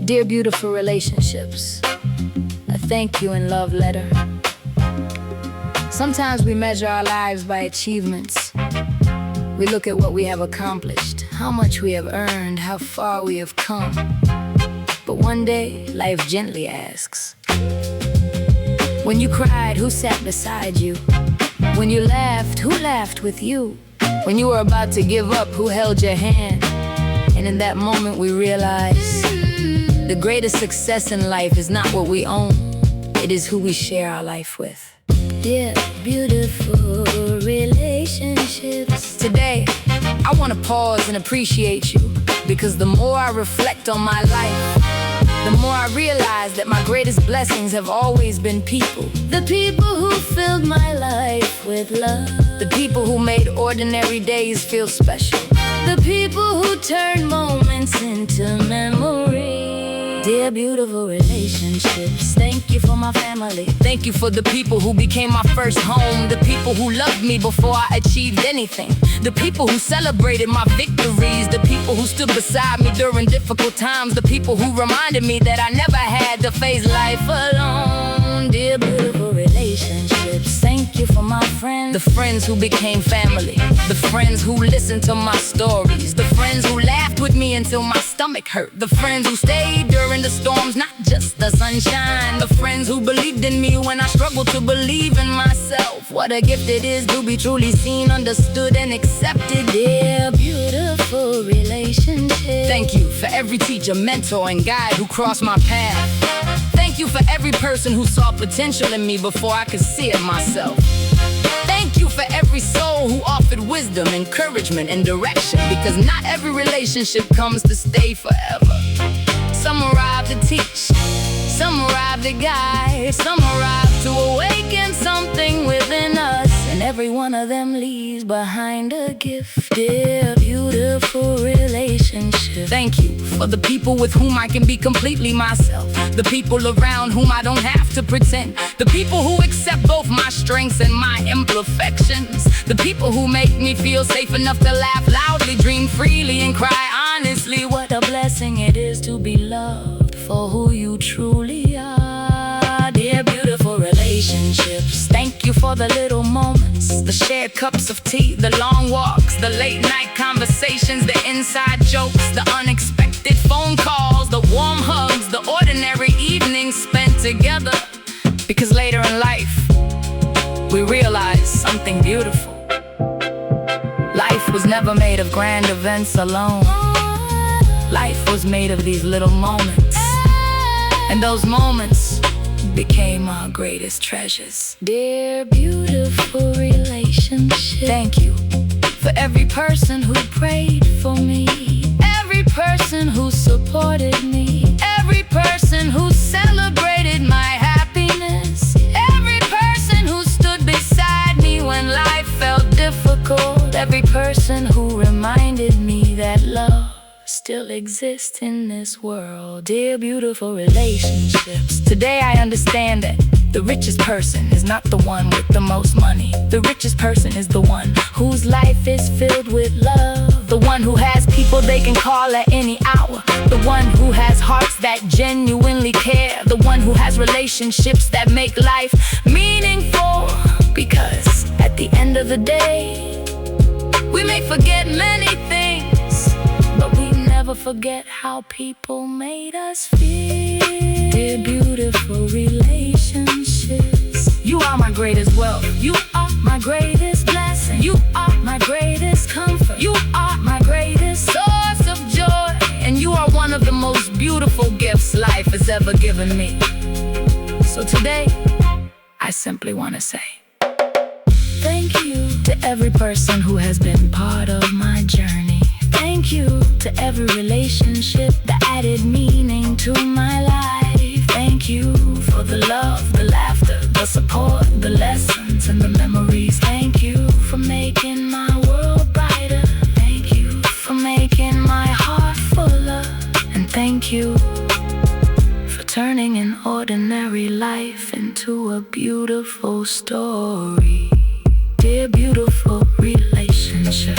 Dear beautiful relationships, a thank you and love letter. Sometimes we measure our lives by achievements. We look at what we have accomplished, how much we have earned, how far we have come. But one day, life gently asks, when you cried, who sat beside you? When you laughed, who laughed with you? When you were about to give up, who held your hand? And in that moment we realize the greatest success in life is not what we own, it is who we share our life with. Dear beautiful relationships, today I want to pause and appreciate you, because the more I reflect on my life, the more I realize that my greatest blessings have always been people. The people who filled my life with love. The people who made ordinary days feel special. The people who turned moments into memories. Dear beautiful relationships, thank you for my family. Thank you for the people who became my first home. The people who loved me before I achieved anything. The people who celebrated my victories. The people who stood beside me during difficult times. The people who reminded me that I never had to face life alone. Dear beautiful relationships, thank you for my friends. The friends who became family. The friends who listened to my stories. The friends who laughed with me until my stomach hurt. The friends who stayed during the storms, not just the sunshine. The friends who believed in me when I struggled to believe in myself. What a gift it is to be truly seen, understood, and accepted. Dear beautiful relationships, thank you for every teacher, mentor, and guide who crossed my path. Thank you for every person who saw potential in me before I could see it myself. Thank you for every soul who offered wisdom, encouragement, and direction, because not every relationship comes to stay forever. Some arrive to teach, some arrive to guide, some arrive to awaken something within us, and every one of them leaves behind a gift. Dear beautiful relationship, thank you for the people with whom I can be completely myself. The people around whom I don't have to pretend. The people who accept both my strengths and my imperfections. The people who make me feel safe enough to laugh loudly, dream freely, and cry honestly. What a blessing it is to be loved for who you truly are. Dear beautiful relationships, thank you for the little moments, the shared cups of tea, the long walks, the late night conversations, the inside jokes, the unexpected phone calls, the warm hugs, the ordinary evenings spent together. Because later in life, we realize something beautiful. Life was never made of grand events alone. Life was made of these little moments, and those moments became our greatest treasures. Dear beautiful relationship, thank you for every person who prayed for me, every person who supported me, every person who celebrated my happiness, every person who stood beside me when life felt difficult, every person who reminded me that love still exists in this world. Dear beautiful relationships, today I understand that the richest person is not the one with the most money. The richest person is the one whose life is filled with love. The one who has people they can call at any hour. The one who has hearts that genuinely care. The one who has relationships that make life meaningful. Because at the end of the day, we may forget many things, but we never forget how people made us feel. Dear beautiful relationships, you are my greatest wealth. You are my greatest blessing. You are my greatest comfort. You are my greatest source of joy. And you are one of the most beautiful gifts life has ever given me. So today, I simply want to say thank you to every person who has been part of my journey. Thank you to every relationship that added meaning to my life. Thank you for the love, the laughter, the support, the lessons, and the memories. Thank you for making my world brighter. Thank you for making my heart fuller. And thank you for turning an ordinary life into a beautiful story. Dear beautiful relationship.